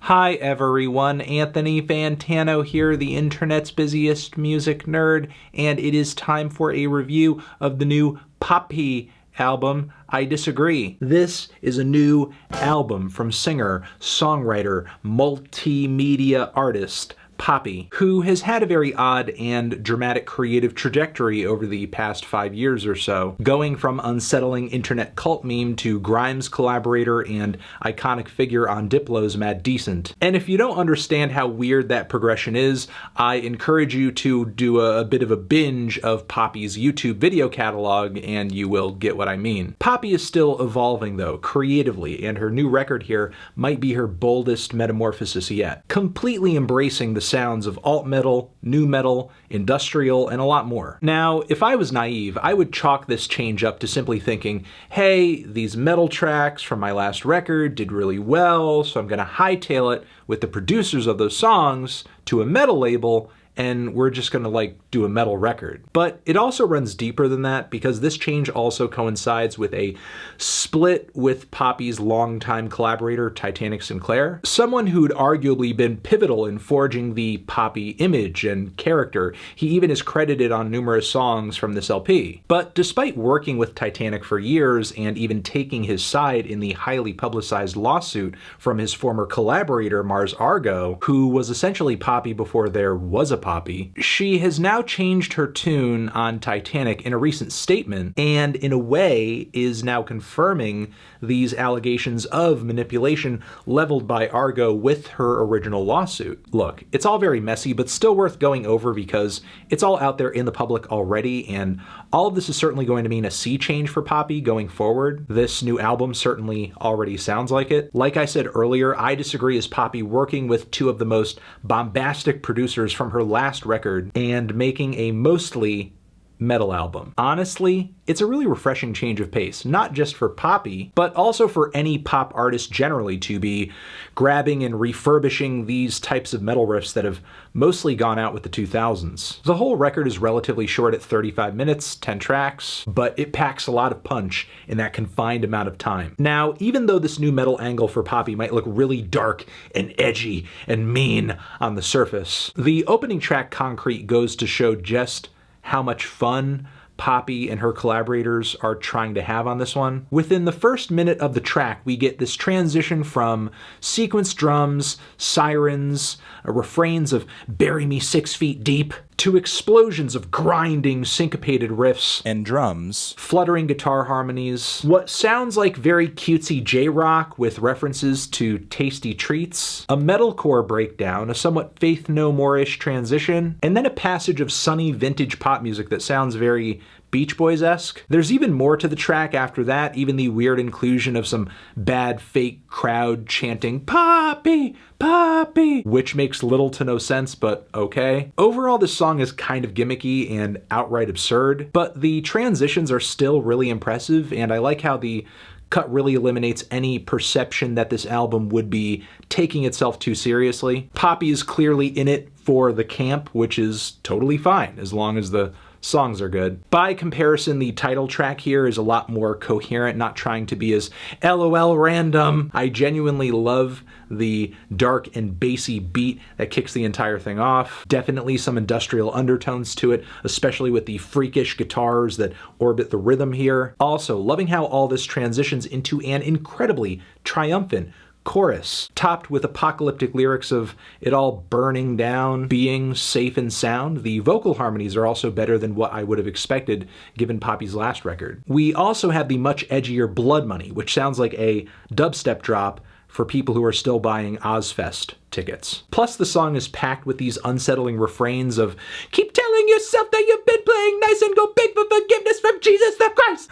Hi everyone, Anthony Fantano here, the internet's busiest music nerd, and it is time for a review of the new Poppy album, I Disagree. This is a new album from singer, songwriter, multimedia artist, Poppy, who has had a very odd and dramatic creative trajectory over the past 5 years or so, going from unsettling internet cult meme to Grimes collaborator and iconic figure on Diplo's Mad Decent. And if you don't understand how weird that progression is, I encourage you to do a bit of a binge of Poppy's YouTube video catalog and you will get what I mean. Poppy is still evolving though, creatively, and her new record here might be her boldest metamorphosis yet, completely embracing the sounds of alt metal, nu metal, industrial, and a lot more. Now, if I was naive, I would chalk this change up to simply thinking, hey, these metal tracks from my last record did really well, so I'm gonna hightail it with the producers of those songs to a metal label, and we're just gonna do a metal record. But it also runs deeper than that because this change also coincides with a split with Poppy's longtime collaborator, Titanic Sinclair, someone who'd arguably been pivotal in forging the Poppy image and character. He even is credited on numerous songs from this LP. But despite working with Titanic for years and even taking his side in the highly publicized lawsuit from his former collaborator, Mars Argo, who was essentially Poppy before there was a Poppy, she has now changed her tune on Titanic in a recent statement, and in a way is now confirming these allegations of manipulation leveled by Argo with her original lawsuit. Look, it's all very messy, but still worth going over because it's all out there in the public already, and all of this is certainly going to mean a sea change for Poppy going forward. This new album certainly already sounds like it. Like I said earlier, I Disagree is Poppy working with two of the most bombastic producers from her last record and making a mostly metal album. Honestly, it's a really refreshing change of pace, not just for Poppy, but also for any pop artist generally to be grabbing and refurbishing these types of metal riffs that have mostly gone out with the 2000s. The whole record is relatively short at 35 minutes, 10 tracks, but it packs a lot of punch in that confined amount of time. Now, even though this new metal angle for Poppy might look really dark and edgy and mean on the surface, the opening track, Concrete, goes to show just how much fun Poppy and her collaborators are trying to have on this one. Within the first minute of the track, we get this transition from sequenced drums, sirens, refrains of "Bury Me 6 Feet Deep," to explosions of grinding, syncopated riffs and drums, fluttering guitar harmonies, what sounds like very cutesy J-rock with references to Tasty Treats, a metalcore breakdown, a somewhat Faith No More-ish transition, and then a passage of sunny vintage pop music that sounds very Beach Boys-esque. There's even more to the track after that, even the weird inclusion of some bad fake crowd chanting "Poppy, Poppy," which makes little to no sense, but okay. Overall, this song is kind of gimmicky and outright absurd, but the transitions are still really impressive, and I like how the cut really eliminates any perception that this album would be taking itself too seriously. Poppy is clearly in it for the camp, which is totally fine as long as the songs are good. By comparison, the title track here is a lot more coherent, not trying to be as LOL random. I genuinely love the dark and bassy beat that kicks the entire thing off. Definitely some industrial undertones to it, especially with the freakish guitars that orbit the rhythm here. Also, loving how all this transitions into an incredibly triumphant chorus, topped with apocalyptic lyrics of it all burning down, being safe and sound. The vocal harmonies are also better than what I would have expected given Poppy's last record. We also have the much edgier Blood Money, which sounds like a dubstep drop for people who are still buying Ozfest tickets. Plus, the song is packed with these unsettling refrains of "Keep telling yourself that you've been playing nice and go beg for forgiveness from Jesus the Christ."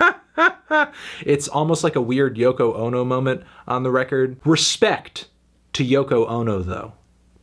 It's almost like a weird Yoko Ono moment on the record. Respect to Yoko Ono, though.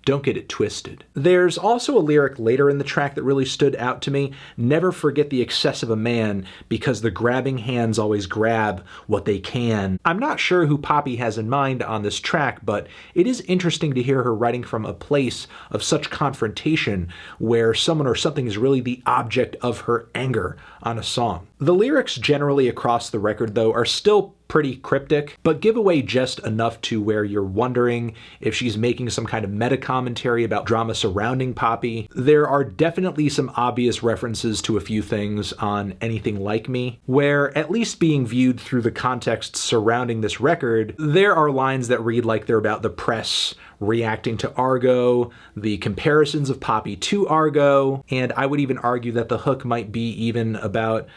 Don't get it twisted. There's also a lyric later in the track that really stood out to me. "Never forget the excess of a man, because the grabbing hands always grab what they can." I'm not sure who Poppy has in mind on this track, but it is interesting to hear her writing from a place of such confrontation where someone or something is really the object of her anger on a song. The lyrics generally across the record, though, are still pretty cryptic, but give away just enough to where you're wondering if she's making some kind of meta commentary about drama surrounding Poppy. There are definitely some obvious references to a few things on Anything Like Me, where, at least being viewed through the context surrounding this record, there are lines that read like they're about the press reacting to Argo, the comparisons of Poppy to Argo, and I would even argue that the hook might be even about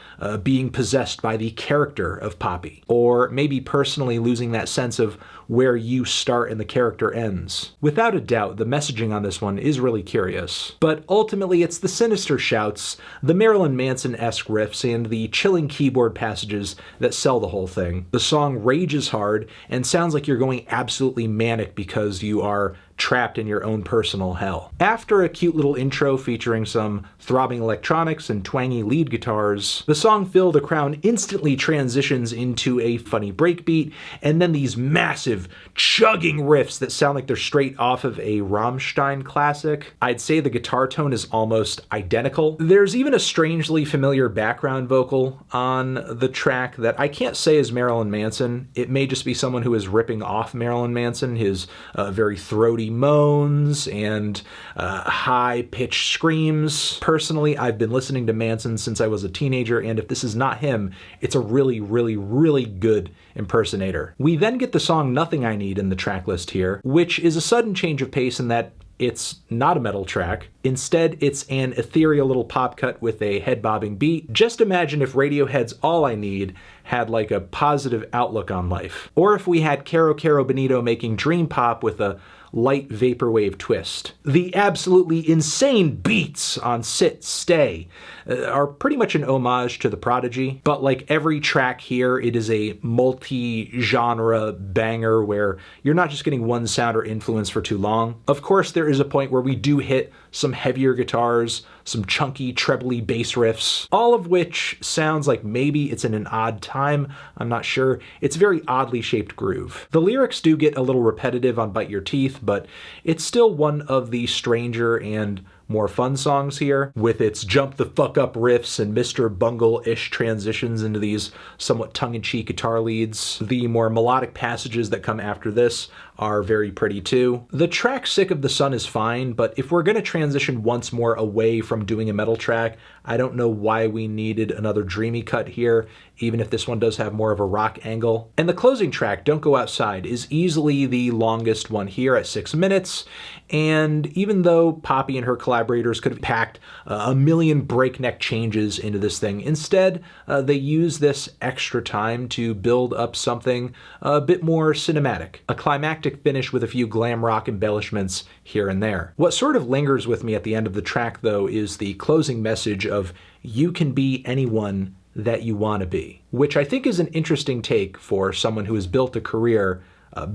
being possessed by the character of Poppy, or maybe personally losing that sense of where you start and the character ends. Without a doubt, the messaging on this one is really curious, but ultimately it's the sinister shouts, the Marilyn Manson-esque riffs, and the chilling keyboard passages that sell the whole thing. The song rages hard and sounds like you're going absolutely manic because you are trapped in your own personal hell. After a cute little intro featuring some throbbing electronics and twangy lead guitars, the song Fill the Crown instantly transitions into a funny breakbeat, and then these massive chugging riffs that sound like they're straight off of a Rammstein classic. I'd say the guitar tone is almost identical. There's even a strangely familiar background vocal on the track that I can't say is Marilyn Manson. It may just be someone who is ripping off Marilyn Manson, his very throaty moans and high-pitched screams. Personally, I've been listening to Manson since I was a teenager, and if this is not him, it's a really, really, really good impersonator. We then get the song Nothing I Need in the track list here, which is a sudden change of pace in that it's not a metal track. Instead, it's an ethereal little pop cut with a head-bobbing beat. Just imagine if Radiohead's All I Need had like a positive outlook on life. Or if we had Caro Caro Bonito making dream pop with a light vaporwave twist. The absolutely insane beats on Sit, Stay are pretty much an homage to The Prodigy, but like every track here, it is a multi-genre banger where you're not just getting one sound or influence for too long. Of course, there is a point where we do hit some heavier guitars, some chunky, trebly bass riffs, all of which sounds like maybe it's in an odd time, I'm not sure. It's a very oddly shaped groove. The lyrics do get a little repetitive on Bite Your Teeth, but it's still one of the stranger and more fun songs here, with its jump the fuck up riffs and Mr. Bungle-ish transitions into these somewhat tongue-in-cheek guitar leads. The more melodic passages that come after this are very pretty too. The track Sick of the Sun is fine, but if we're gonna transition once more away from doing a metal track, I don't know why we needed another dreamy cut here, even if this one does have more of a rock angle. And the closing track, Don't Go Outside, is easily the longest one here at 6 minutes, and even though Poppy and her collaborators could have packed a million breakneck changes into this thing, instead they use this extra time to build up something a bit more cinematic, a climactic finish with a few glam rock embellishments here and there. What sort of lingers with me at the end of the track, though, is the closing message of "You can be anyone that you want to be," which I think is an interesting take for someone who has built a career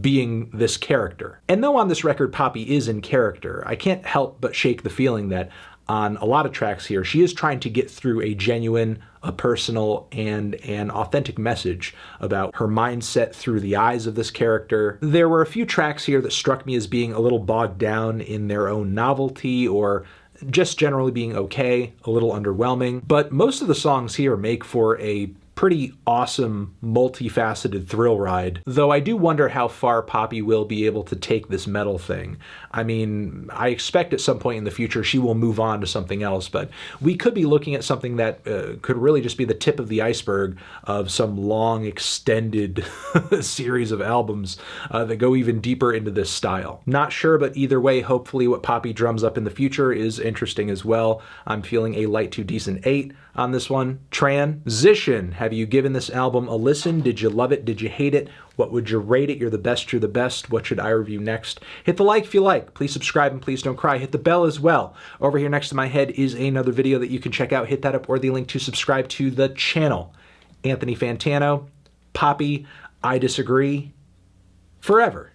being this character. And though on this record Poppy is in character, I can't help but shake the feeling that on a lot of tracks here, she is trying to get through a genuine, a personal, and an authentic message about her mindset through the eyes of this character. There were a few tracks here that struck me as being a little bogged down in their own novelty, or just generally being okay, a little underwhelming, but most of the songs here make for a pretty awesome, multifaceted thrill ride, though I do wonder how far Poppy will be able to take this metal thing. I mean, I expect at some point in the future she will move on to something else, but we could be looking at something that could really just be the tip of the iceberg of some long, extended series of albums that go even deeper into this style. Not sure, but either way, hopefully what Poppy drums up in the future is interesting as well. I'm feeling a light to decent 8 on this one. Transition. Have you given this album a listen? Did you love it? Did you hate it? What would you rate it? You're the best, you're the best. What should I review next? Hit the like if you like. Please subscribe and please don't cry. Hit the bell as well. Over here next to my head is another video that you can check out. Hit that up, or the link to subscribe to the channel. Anthony Fantano, Poppy, I Disagree, forever.